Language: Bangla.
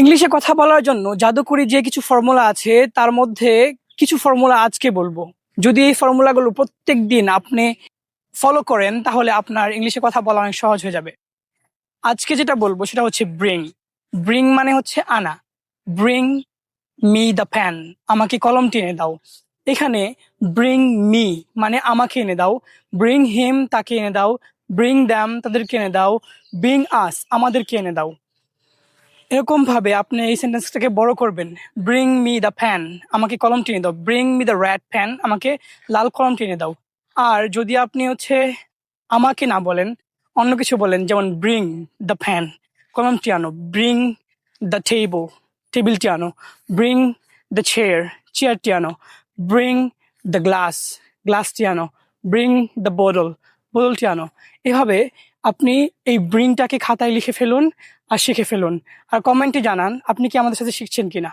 ইংলিশে কথা বলার জন্য জাদুকরি যে কিছু ফর্মুলা আছে তার মধ্যে কিছু ফর্মুলা আজকে বলবো। যদি এই ফর্মুলাগুলো প্রত্যেক দিন আপনি ফলো করেন তাহলে আপনার ইংলিশে কথা বলা অনেক সহজ হয়ে যাবে। আজকে যেটা বলবো সেটা হচ্ছে ব্রিং। ব্রিং মানে হচ্ছে আনা। ব্রিং মি দ্য প্যান, আমাকে কলমটি এনে দাও। এখানে ব্রিং মি মানে আমাকে এনে দাও, ব্রিং হিম তাকে এনে দাও, ব্রিং দ্যাম তাদেরকে এনে দাও, ব্রিং আস আমাদেরকে এনে দাও। এরকম ভাবে আপনি এই সেন্টেন্সটাকে বড় করবেন। ব্রিং মি দ্য ফ্যান, আমাকে কলম টেনে দাও। Bring me the red fan, আমাকে লাল কলম টেনে দাও। আর যদি আপনি আমাকে না বলেন, অন্য কিছু বলেন, যেমন ব্রিং দ্য ফ্যান, কলমটি আনো। ব্রিং দ্য টেবল, টেবিলটি আনো। ব্রিং দ্য চেয়ার, চেয়ারটি আনো। ব্রিং দ্য গ্লাস, গ্লাসটি আনো। ব্রিং দ্য বোতল, বোতলটি আনো। এভাবে আপনি এই ব্রিংটাকে খাতায় লিখে ফেলুন আর শিখে ফেলুন। আর কমেন্টে জানান আপনি কি আমাদের সাথে শিখছেন কিনা।